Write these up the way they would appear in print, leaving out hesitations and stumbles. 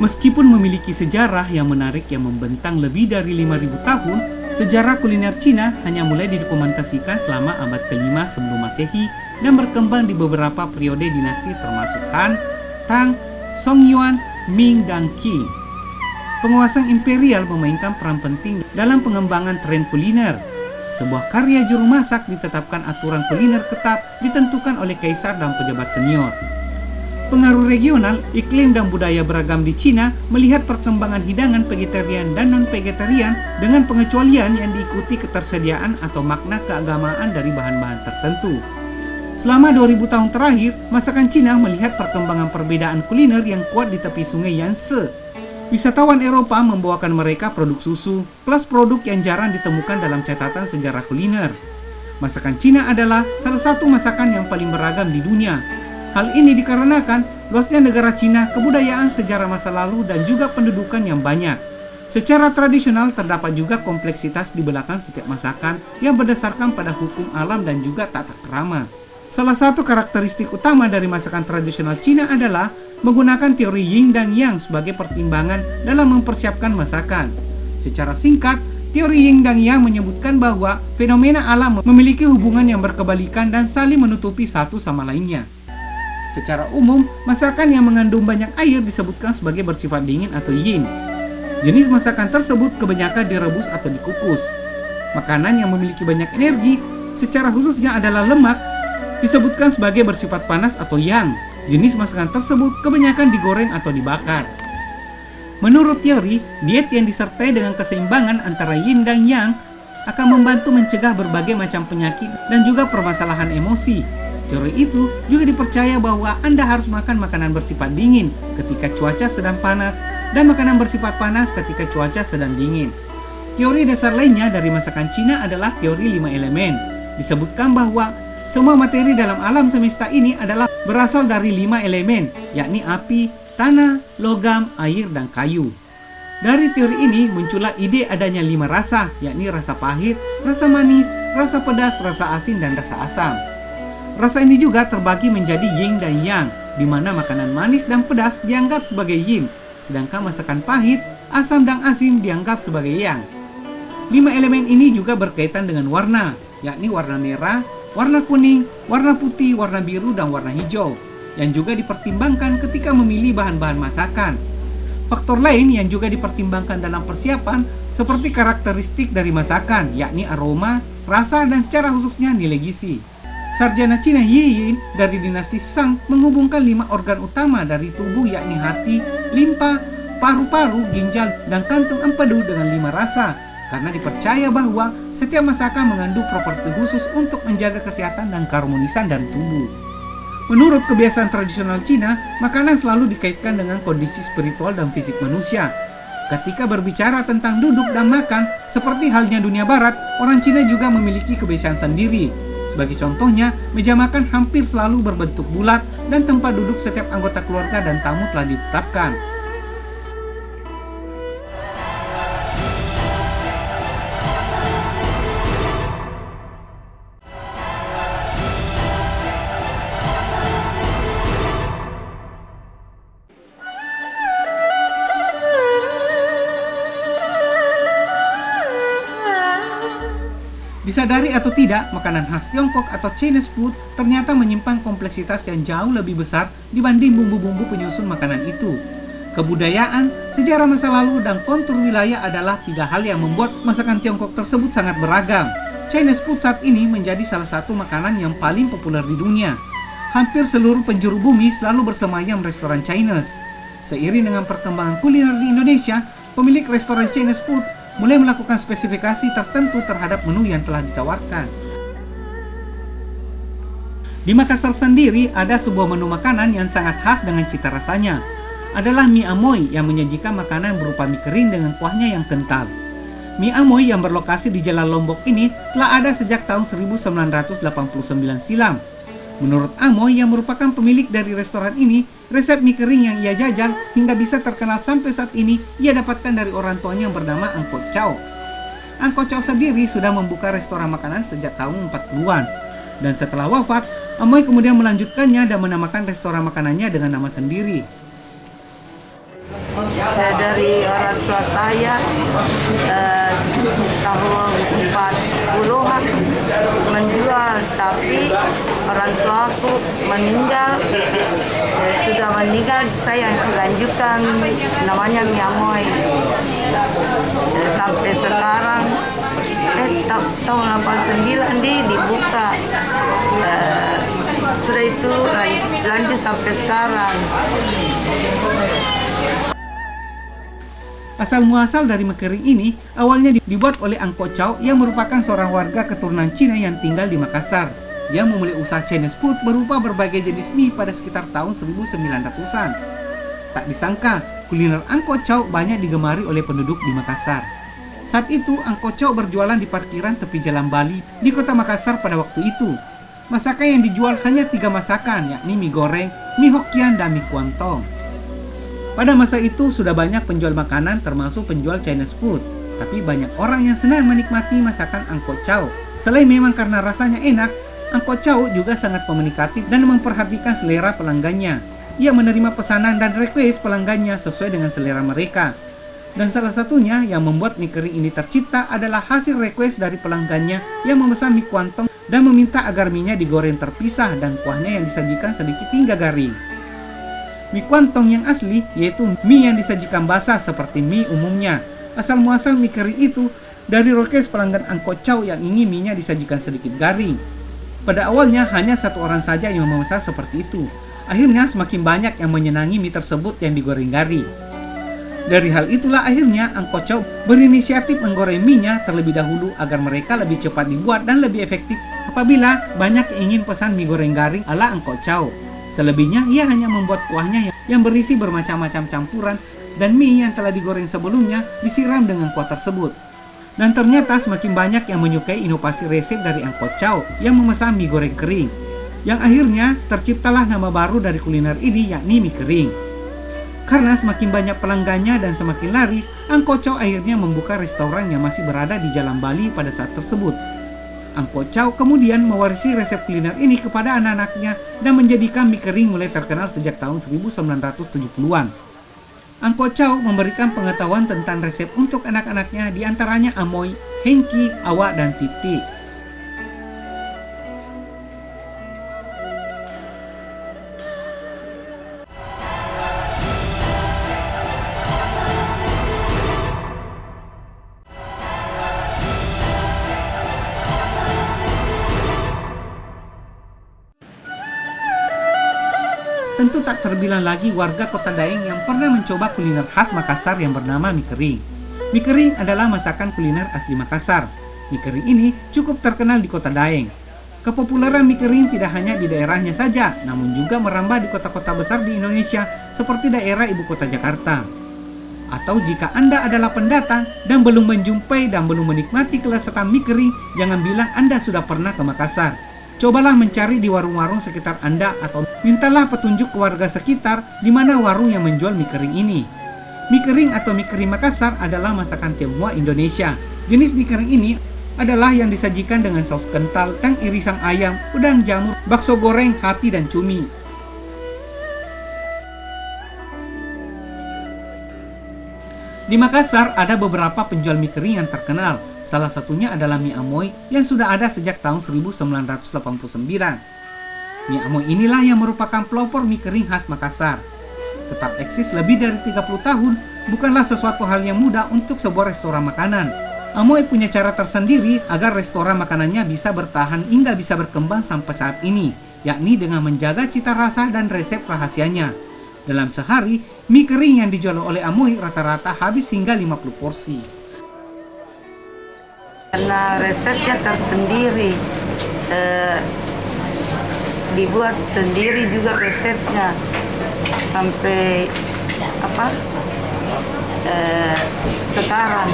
Meskipun memiliki sejarah yang menarik yang membentang lebih dari 5.000 tahun, sejarah kuliner Cina hanya mulai didokumentasikan selama abad ke-5 sebelum Masehi dan berkembang di beberapa periode dinasti termasuk Han, Tang, Songyuan, Ming, dan Qing. Penguasaan imperial memainkan peran penting dalam pengembangan tren kuliner. Sebuah karya juru masak ditetapkan aturan kuliner ketat ditentukan oleh kaisar dan pejabat senior. Pengaruh regional, iklim dan budaya beragam di Cina melihat perkembangan hidangan vegetarian dan non-vegetarian dengan pengecualian yang diikuti ketersediaan atau makna keagamaan dari bahan-bahan tertentu. Selama 2000 tahun terakhir, masakan Cina melihat perkembangan perbedaan kuliner yang kuat di tepi sungai Yangtze. Wisatawan Eropa membawakan mereka produk susu, plus produk yang jarang ditemukan dalam catatan sejarah kuliner. Masakan Cina adalah salah satu masakan yang paling beragam di dunia. Hal ini dikarenakan luasnya negara Cina, kebudayaan sejarah masa lalu, dan juga pendudukan yang banyak. Secara tradisional terdapat juga kompleksitas di belakang setiap masakan yang berdasarkan pada hukum alam dan juga tata krama. Salah satu karakteristik utama dari masakan tradisional Cina adalah menggunakan teori yin dan yang sebagai pertimbangan dalam mempersiapkan masakan. Secara singkat, teori yin dan yang menyebutkan bahwa fenomena alam memiliki hubungan yang berkebalikan dan saling menutupi satu sama lainnya. Secara umum, masakan yang mengandung banyak air disebutkan sebagai bersifat dingin atau yin. Jenis masakan tersebut kebanyakan direbus atau dikukus. Makanan yang memiliki banyak energi, secara khususnya adalah lemak, disebutkan sebagai bersifat panas atau yang. Jenis masakan tersebut kebanyakan digoreng atau dibakar. Menurut teori, diet yang disertai dengan keseimbangan antara yin dan yang akan membantu mencegah berbagai macam penyakit dan juga permasalahan emosi. Teori itu juga dipercaya bahwa Anda harus makan makanan bersifat dingin ketika cuaca sedang panas dan makanan bersifat panas ketika cuaca sedang dingin. Teori dasar lainnya dari masakan Cina adalah teori 5 elemen. Disebutkan bahwa semua materi dalam alam semesta ini adalah berasal dari 5 elemen, yakni api, tanah, logam, air, dan kayu. Dari teori ini muncullah ide adanya 5 rasa, yakni rasa pahit, rasa manis, rasa pedas, rasa asin, dan rasa asam. Rasa ini juga terbagi menjadi yin dan yang, di mana makanan manis dan pedas dianggap sebagai yin, sedangkan masakan pahit, asam, dan asin dianggap sebagai yang. 5 elemen ini juga berkaitan dengan warna, yakni warna merah, warna kuning, warna putih, warna biru, dan warna hijau, yang juga dipertimbangkan ketika memilih bahan-bahan masakan. Faktor lain yang juga dipertimbangkan dalam persiapan seperti karakteristik dari masakan, yakni aroma, rasa, dan secara khususnya nilai gizi. Sarjana Cina Yi Yin dari dinasti Shang menghubungkan 5 organ utama dari tubuh, yakni hati, limpa, paru-paru, ginjal, dan kantung empedu dengan 5 rasa, karena dipercaya bahwa setiap masakan mengandung properti khusus untuk menjaga kesehatan dan keharmonisan dari tubuh. Menurut kebiasaan tradisional Cina, makanan selalu dikaitkan dengan kondisi spiritual dan fisik manusia. Ketika berbicara tentang duduk dan makan, seperti halnya dunia barat, orang Cina juga memiliki kebiasaan sendiri. Sebagai contohnya, meja makan hampir selalu berbentuk bulat dan tempat duduk setiap anggota keluarga dan tamu telah ditetapkan. Disadari atau tidak, makanan khas Tiongkok atau Chinese food ternyata menyimpan kompleksitas yang jauh lebih besar dibanding bumbu-bumbu penyusun makanan itu. Kebudayaan, sejarah masa lalu, dan kontur wilayah adalah 3 hal yang membuat masakan Tiongkok tersebut sangat beragam. Chinese food saat ini menjadi salah satu makanan yang paling populer di dunia. Hampir seluruh penjuru bumi selalu bersemayam restoran Chinese. Seiring dengan perkembangan kuliner di Indonesia, pemilik restoran Chinese food mulai melakukan spesifikasi tertentu terhadap menu yang telah ditawarkan. Di Makassar sendiri ada sebuah menu makanan yang sangat khas dengan cita rasanya. Adalah mie amoy yang menyajikan makanan berupa mie kering dengan kuahnya yang kental. Mie amoy yang berlokasi di Jalan Lombok ini telah ada sejak tahun 1989 silam. Menurut Amoy yang merupakan pemilik dari restoran ini, resep mie kering yang ia jajal hingga bisa terkenal sampai saat ini ia dapatkan dari orang tuanya yang bernama Angko Chow. Angko Chow sendiri sudah membuka restoran makanan sejak tahun 40-an. Dan setelah wafat, Amoy kemudian melanjutkannya dan menamakan restoran makanannya dengan nama sendiri. Dari orang tua saya tahun 40-an menjual, tapi orang tuaku meninggal, sudah meninggal, saya yang lanjutkan namanya mie amoy. Sampai sekarang tahun 89 dibuka, setelah itu lanjut sampai sekarang. Asal muasal dari mie kering ini awalnya dibuat oleh Ang Kok Chow yang merupakan seorang warga keturunan Cina yang tinggal di Makassar. Dia memulai usaha Chinese food berupa berbagai jenis mie pada sekitar tahun 1900-an. Tak disangka, kuliner Ang Kok Chow banyak digemari oleh penduduk di Makassar. Saat itu, Ang Kok Chow berjualan di parkiran tepi Jalan Bali di kota Makassar pada waktu itu. Masakan yang dijual hanya 3 masakan, yakni mie goreng, mie Hokian, dan mie Kuangtong. Pada masa itu sudah banyak penjual makanan termasuk penjual Chinese food, tapi banyak orang yang senang menikmati masakan Ang Kok Chow. Selain memang karena rasanya enak, Ang Kok Chow juga sangat komunikatif dan memperhatikan selera pelanggannya. Ia menerima pesanan dan request pelanggannya sesuai dengan selera mereka. Dan salah satunya yang membuat mie kering ini tercipta adalah hasil request dari pelanggannya yang memesan mie kuantong dan meminta agar mie-nya digoreng terpisah dan kuahnya yang disajikan sedikit hingga garing. Mie kuantong yang asli yaitu mie yang disajikan basah seperti mie umumnya. Asal muasal mie kering itu dari request pelanggan Ang Kok Chow yang ingin mie-nya disajikan sedikit garing. Pada awalnya hanya 1 orang saja yang memesan seperti itu. Akhirnya semakin banyak yang menyenangi mie tersebut yang digoreng garing. Dari hal itulah akhirnya Ang Kok Chow berinisiatif menggoreng mie-nya terlebih dahulu agar mereka lebih cepat dibuat dan lebih efektif apabila banyak yang ingin pesan mie goreng garing ala Ang Kok Chow. Selebihnya, ia hanya membuat kuahnya yang berisi bermacam-macam campuran dan mie yang telah digoreng sebelumnya disiram dengan kuah tersebut. Dan ternyata semakin banyak yang menyukai inovasi resep dari Ang Kok Chow yang memesan mie goreng kering. Yang akhirnya terciptalah nama baru dari kuliner ini yakni mie kering. Karena semakin banyak pelanggannya dan semakin laris, Ang Kok Chow akhirnya membuka restoran yang masih berada di Jalan Bali pada saat tersebut. Ang Kok Chow kemudian mewarisi resep kuliner ini kepada anak-anaknya dan menjadikan mie kering mulai terkenal sejak tahun 1970-an. Ang Kok Chow memberikan pengetahuan tentang resep untuk anak-anaknya diantaranya Amoy, Hengki, Awa, dan Titi. Tentu tak terbilang lagi warga Kota Daeng yang pernah mencoba kuliner khas Makassar yang bernama mie kering. Mie kering adalah masakan kuliner asli Makassar. Mie kering ini cukup terkenal di Kota Daeng. Kepopuleran mie kering tidak hanya di daerahnya saja, namun juga merambah di kota-kota besar di Indonesia seperti daerah ibu kota Jakarta. Atau jika Anda adalah pendatang dan belum menjumpai dan belum menikmati kelezatan mie kering, jangan bilang Anda sudah pernah ke Makassar. Cobalah mencari di warung-warung sekitar Anda atau mintalah petunjuk ke warga sekitar di mana warung yang menjual mie kering ini. Mie kering atau mie kering Makassar adalah masakan Tionghoa Indonesia. Jenis mie kering ini adalah yang disajikan dengan saus kental dan irisan ayam, udang jamur, bakso goreng, hati, dan cumi. Di Makassar ada beberapa penjual mie kering yang terkenal. Salah satunya adalah mie Amoy yang sudah ada sejak tahun 1989. Mie Amoy inilah yang merupakan pelopor mie kering khas Makassar. Tetap eksis lebih dari 30 tahun bukanlah sesuatu hal yang mudah untuk sebuah restoran makanan. Amoy punya cara tersendiri agar restoran makanannya bisa bertahan hingga bisa berkembang sampai saat ini, yakni dengan menjaga cita rasa dan resep rahasianya. Dalam sehari, mie kering yang dijual oleh Amoy rata-rata habis hingga 50 porsi. Karena resepnya tersendiri, dibuat sendiri juga resepnya sampai sekarang.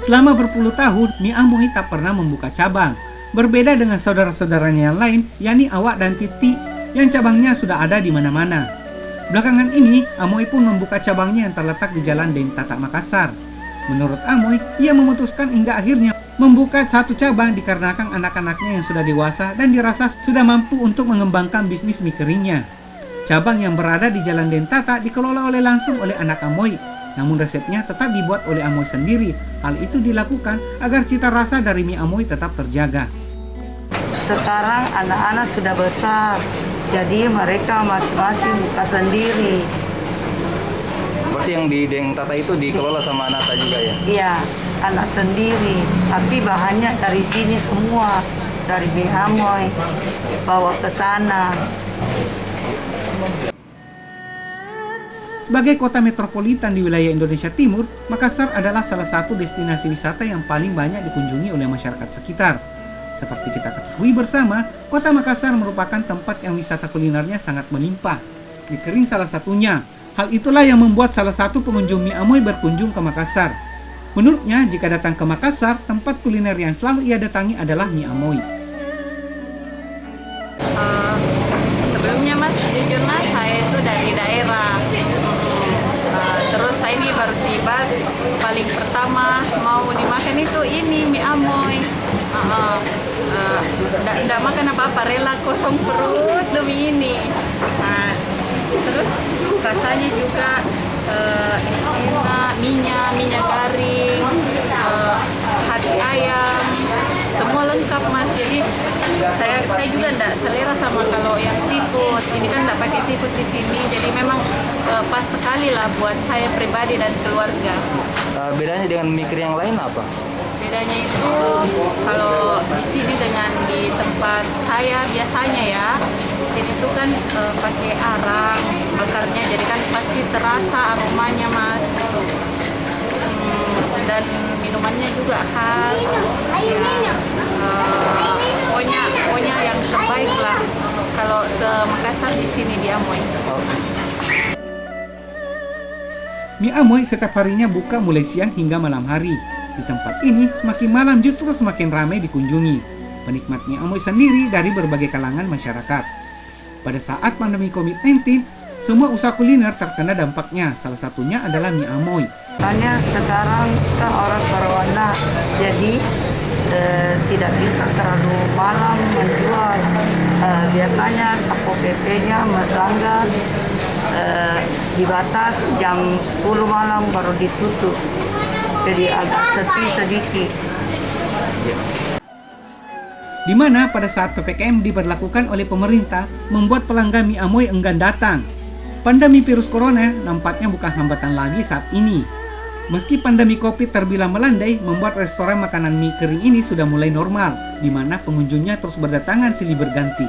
Selama berpuluh tahun, mie Amoy tak pernah membuka cabang. Berbeda dengan saudara-saudaranya yang lain, yakni Awak dan Titi, yang cabangnya sudah ada di mana-mana. Belakangan ini, Amoy pun membuka cabangnya yang terletak di Jalan Dentata Makassar. Menurut Amoy, ia memutuskan hingga akhirnya membuka satu cabang dikarenakan anak-anaknya yang sudah dewasa dan dirasa sudah mampu untuk mengembangkan bisnis mie keringnya. Cabang yang berada di Jalan Dentata dikelola langsung oleh anak Amoy. Namun resepnya tetap dibuat oleh Amoy sendiri. Hal itu dilakukan agar cita rasa dari mie Amoy tetap terjaga. Sekarang anak-anak sudah besar, jadi mereka masing-masing buka sendiri. Berarti yang di Dentata itu dikelola sama Anata juga ya? Iya, anak sendiri. Tapi bahannya dari sini semua, dari mie Amoy, bawa ke sana. Sebagai kota metropolitan di wilayah Indonesia Timur, Makassar adalah salah satu destinasi wisata yang paling banyak dikunjungi oleh masyarakat sekitar. Seperti kita ketahui bersama, kota Makassar merupakan tempat yang wisata kulinernya sangat melimpah. Mie kering salah satunya. Hal itulah yang membuat salah satu pengunjung mie Amoy berkunjung ke Makassar. Menurutnya, jika datang ke Makassar, tempat kuliner yang selalu ia datangi adalah mie Amoy. Sebelumnya Mas, jujur Mas, saya itu dari daerah. Terus saya ini baru tiba, paling pertama mau dimakan itu ini mie Amoy. Nggak makan apa-apa, rela kosong perut demi ini. Terus rasanya juga enak, minyak garing, hati ayam, semua lengkap Mas. Jadi saya juga enggak selera sama kalau yang seafood. Ini kan enggak pakai seafood di sini, jadi memang pas sekali lah buat saya pribadi dan keluarga. Bedanya dengan mie kering yang lain apa? Bedanya itu kalau di sini dengan di tempat saya biasanya ya, di sini tuh kan pakai arang bakarnya, jadi kan pasti terasa aromanya Mas. Dan minumannya juga khas. Ya, pokoknya yang terbaik lah kalau se-Makassar di sini di Amoy. Mie Amoy setiap harinya buka mulai siang hingga malam hari. Di tempat ini semakin malam justru semakin ramai dikunjungi. Penikmat mie Amoy sendiri dari berbagai kalangan masyarakat. Pada saat pandemi COVID-19, semua usaha kuliner terkena dampaknya. Salah satunya adalah mie Amoy. Soalnya sekarang kan orang corona, jadi tidak bisa terlalu malam menjual. Biasanya Satpol PP-nya melanggar, dibatas jam 10 malam baru ditutup. Jadi agak sepi sedikit. Di mana pada saat PPKM diberlakukan oleh pemerintah membuat pelanggan mie Amoy enggan datang. Pandemi virus corona nampaknya bukan hambatan lagi saat ini. Meski pandemi Covid terbilang melandai, membuat restoran makanan mie kering ini sudah mulai normal, di mana pengunjungnya terus berdatangan silih berganti.